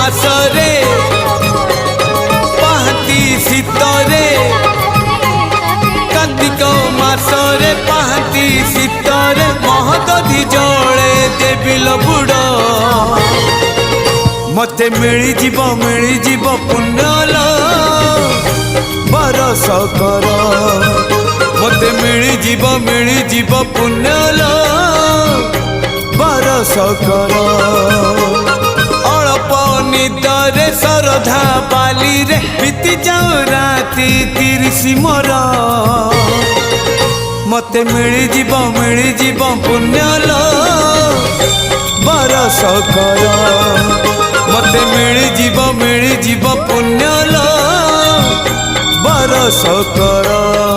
मासरे पाहती शीतरे कार्तिक मासरे पाहती शीतरे महदधि जले देवी बुड़ मते मिली जीव पुण्यल बरस कर मते मिली जीव पुण्यल बरस कर अल्प निदरे श्रद्धा बाली रे बीती जाऊ राति 30 मोर मते मिली जीव पुण्यल बरस कर मते मिली जीव पुण्यल बरस कर।